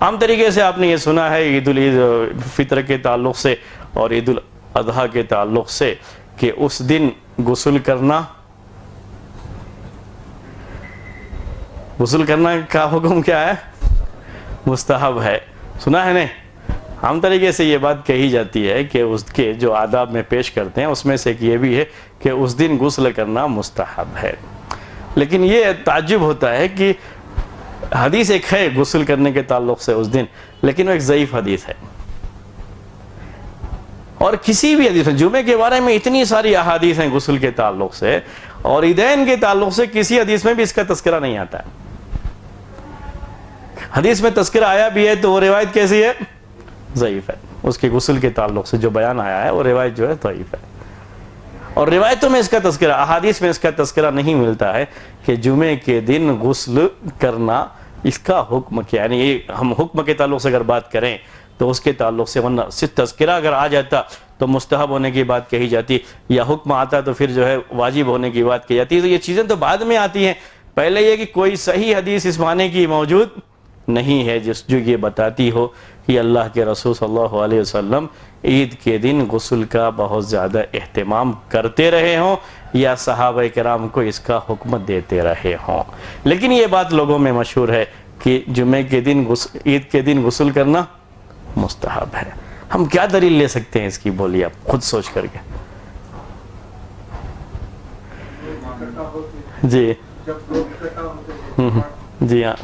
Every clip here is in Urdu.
عام طریقے سے آپ نے یہ سنا ہے عید الفطر کے تعلق سے اور عید الاضحیٰ کے تعلق سے کہ اس دن غسل کرنا کا حکم کیا ہے؟ مستحب ہے. سنا ہے نہیں؟ عام طریقے سے یہ بات کہی جاتی ہے کہ اس کے جو آداب میں پیش کرتے ہیں اس میں سے یہ بھی ہے کہ اس دن غسل کرنا مستحب ہے. لیکن یہ تعجب ہوتا ہے کہ حدیث ایک ہے غسل کرنے کے تعلق سے اس دن، لیکن وہ ایک ضعیف حدیث ہے. اور کسی بھی حدیث میں جمعے کے بارے میں اتنی ساری احادیث ہیں غسل کے تعلق سے، اور عیدین کے تعلق سے کسی حدیث میں بھی اس کا تذکرہ نہیں آتا ہے. حدیث میں تذکرہ آیا بھی ہے تو وہ روایت کیسی ہے؟ ضعیف ہے. اس کے غسل کے تعلق سے جو بیان آیا ہے وہ روایت جو ہے ضعیف ہے. اور روایتوں میں اس کا تذکرہ، احادیث میں اس کا تذکرہ نہیں ملتا ہے کہ جمعے کے دن غسل کرنا اس کا حکم کیا. یعنی یہ ہم حکم کے تعلق سے اگر بات کریں تو اس کے تعلق سے، ورنہ صرف تذکرہ اگر آ جاتا تو مستحب ہونے کی بات کہی جاتی، یا حکم آتا تو پھر جو ہے واجب ہونے کی بات کہی جاتی. تو یہ چیزیں تو بعد میں آتی ہیں. پہلے یہ کہ کوئی صحیح حدیث اس معنی کی موجود نہیں ہے جو یہ بتاتی ہو کہ اللہ کے رسول صلی اللہ علیہ وسلم عید کے دن غسل کا بہت زیادہ اہتمام کرتے رہے ہوں یا صحابہ کرام کو اس کا حکم دیتے رہے ہوں. لیکن یہ بات لوگوں میں مشہور ہے کہ جمعے کے دن عید کے دن غسل کرنا مستحب ہے. ہم کیا دلیل لے سکتے ہیں اس کی؟ بولیے آپ خود سوچ کر کے. جی جی ہاں،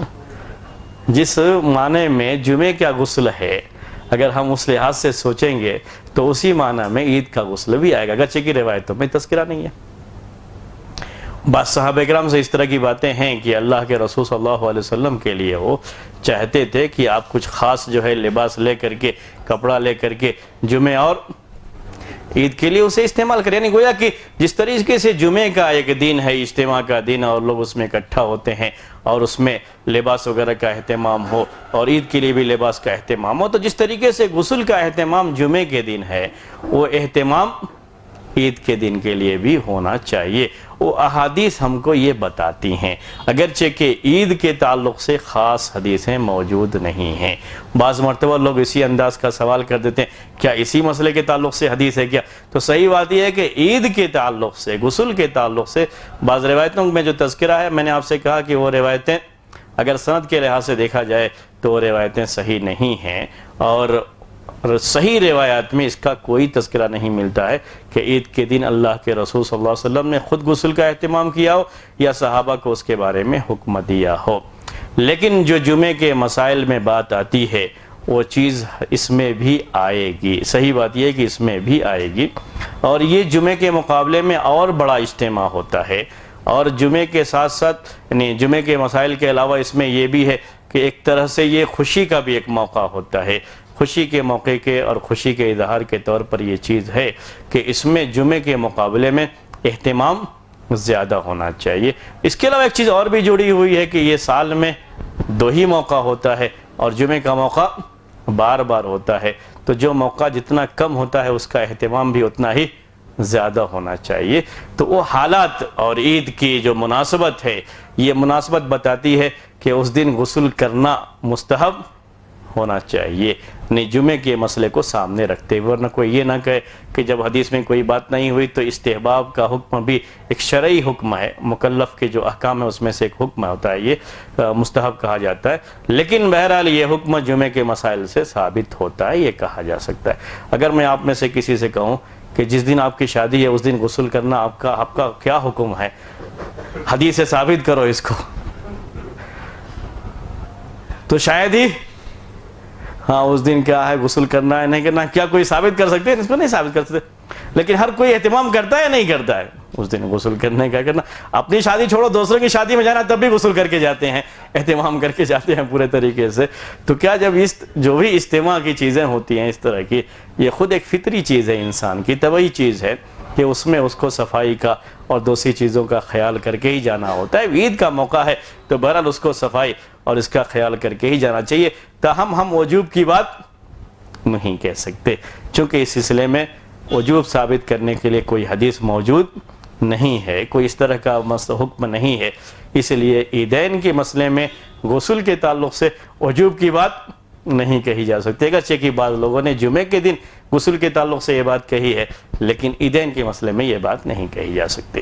جس معنی میں جمعے کا غسل ہے اگر ہم اس لحاظ سے سوچیں گے تو اسی معنی میں عید کا غسل بھی آئے گا، اگرچہ کی روایتوں میں تذکرہ نہیں ہے. بعض صحابہ کرام سے اس طرح کی باتیں ہیں کہ اللہ کے رسول صلی اللہ علیہ وسلم کے لیے وہ چاہتے تھے کہ آپ کچھ خاص جو ہے لباس لے کر کے، کپڑا لے کر کے جمعے اور عید کے لیے اسے استعمال کریں. یعنی گویا کہ جس طریقے سے جمعے کا ایک دن ہے، اجتماع کا دن، اور لوگ اس میں اکٹھا ہوتے ہیں اور اس میں لباس وغیرہ کا اہتمام ہو، اور عید کے لیے بھی لباس کا اہتمام ہو، تو جس طریقے سے غسل کا اہتمام جمعے کے دن ہے وہ اہتمام عید کے دن کے لیے بھی ہونا چاہیے. وہ احادیث ہم کو یہ بتاتی ہیں، اگرچہ کہ عید کے تعلق سے خاص حدیثیں موجود نہیں ہیں. بعض مرتبہ لوگ اسی انداز کا سوال کر دیتے ہیں کیا اسی مسئلے کے تعلق سے حدیث ہے کیا؟ تو صحیح بات یہ ہے کہ عید کے تعلق سے، غسل کے تعلق سے بعض روایتوں میں جو تذکرہ ہے، میں نے آپ سے کہا کہ وہ روایتیں اگر سند کے لحاظ سے دیکھا جائے تو وہ روایتیں صحیح نہیں ہیں، اور صحیح روایات میں اس کا کوئی تذکرہ نہیں ملتا ہے کہ عید کے دن اللہ کے رسول صلی اللہ علیہ وسلم نے خود غسل کا اہتمام کیا ہو یا صحابہ کو اس کے بارے میں حکم دیا ہو. لیکن جو جمعے کے مسائل میں بات آتی ہے وہ چیز اس میں بھی آئے گی. صحیح بات یہ ہے کہ اس میں بھی آئے گی، اور یہ جمعے کے مقابلے میں اور بڑا اجتماع ہوتا ہے. اور جمعے کے ساتھ ساتھ، یعنی جمعے کے مسائل کے علاوہ اس میں یہ بھی ہے کہ ایک طرح سے یہ خوشی کا بھی ایک موقع ہوتا ہے. خوشی کے موقع کے اور خوشی کے اظہار کے طور پر یہ چیز ہے کہ اس میں جمعے کے مقابلے میں اہتمام زیادہ ہونا چاہیے. اس کے علاوہ ایک چیز اور بھی جڑی ہوئی ہے کہ یہ سال میں 2 ہی موقع ہوتا ہے اور جمعے کا موقع بار بار ہوتا ہے، تو جو موقع جتنا کم ہوتا ہے اس کا اہتمام بھی اتنا ہی زیادہ ہونا چاہیے. تو وہ حالات اور عید کی جو مناسبت ہے، یہ مناسبت بتاتی ہے کہ اس دن غسل کرنا مستحب ہونا چاہیے، نہیں جمعے کے مسئلے کو سامنے رکھتے ہوئے. ورنہ کوئی یہ نہ کہے کہ جب حدیث میں کوئی بات نہیں ہوئی تو استحباب کا حکم بھی ایک شرعی حکم ہے، مکلف کے جو احکام ہے اس میں سے ایک حکم ہوتا ہے، یہ مستحب کہا جاتا ہے. لیکن بہرحال یہ حکم جمعے کے مسائل سے ثابت ہوتا ہے، یہ کہا جا سکتا ہے. اگر میں آپ میں سے کسی سے کہوں کہ جس دن آپ کی شادی ہے اس دن غسل کرنا آپ کا کیا حکم ہے، حدیث سے ثابت کرو اس کو، تو شاید ہی ہاں اس دن کیا ہے غسل کرنا ہے نہیں کرنا، کیا کوئی ثابت کر سکتے ہیں؟ اس کو نہیں ثابت کر سکتے. لیکن ہر کوئی اہتمام کرتا ہے نہیں کرتا ہے اس دن غسل کرنے کا کرنا. اپنی شادی چھوڑو، دوسروں کی شادی میں جانا تب بھی غسل کر کے جاتے ہیں، اہتمام کر کے جاتے ہیں پورے طریقے سے. تو کیا جب جو بھی اجتماع کی چیزیں ہوتی ہیں اس طرح کی، یہ خود ایک فطری چیز ہے، انسان کی طبعی چیز ہے کہ اس میں اس کو صفائی کا اور دوسری چیزوں کا خیال کر کے ہی جانا ہوتا ہے. عید کا موقع ہے تو بہرحال اس کو صفائی اور اس کا خیال کر کے ہی جانا چاہیے. تاہم ہم وجوب کی بات نہیں کہہ سکتے، چونکہ اس سلسلے میں وجوب ثابت کرنے کے لیے کوئی حدیث موجود نہیں ہے، کوئی اس طرح کا حکم نہیں ہے. اس لیے عیدین کے مسئلے میں غسل کے تعلق سے وجوب کی بات نہیں کہی جا سکتی، اگرچہ کہ بعض لوگوں نے جمعے کے دن غسل کے تعلق سے یہ بات کہی ہے، لیکن عیدین کے مسئلے میں یہ بات نہیں کہی جا سکتی۔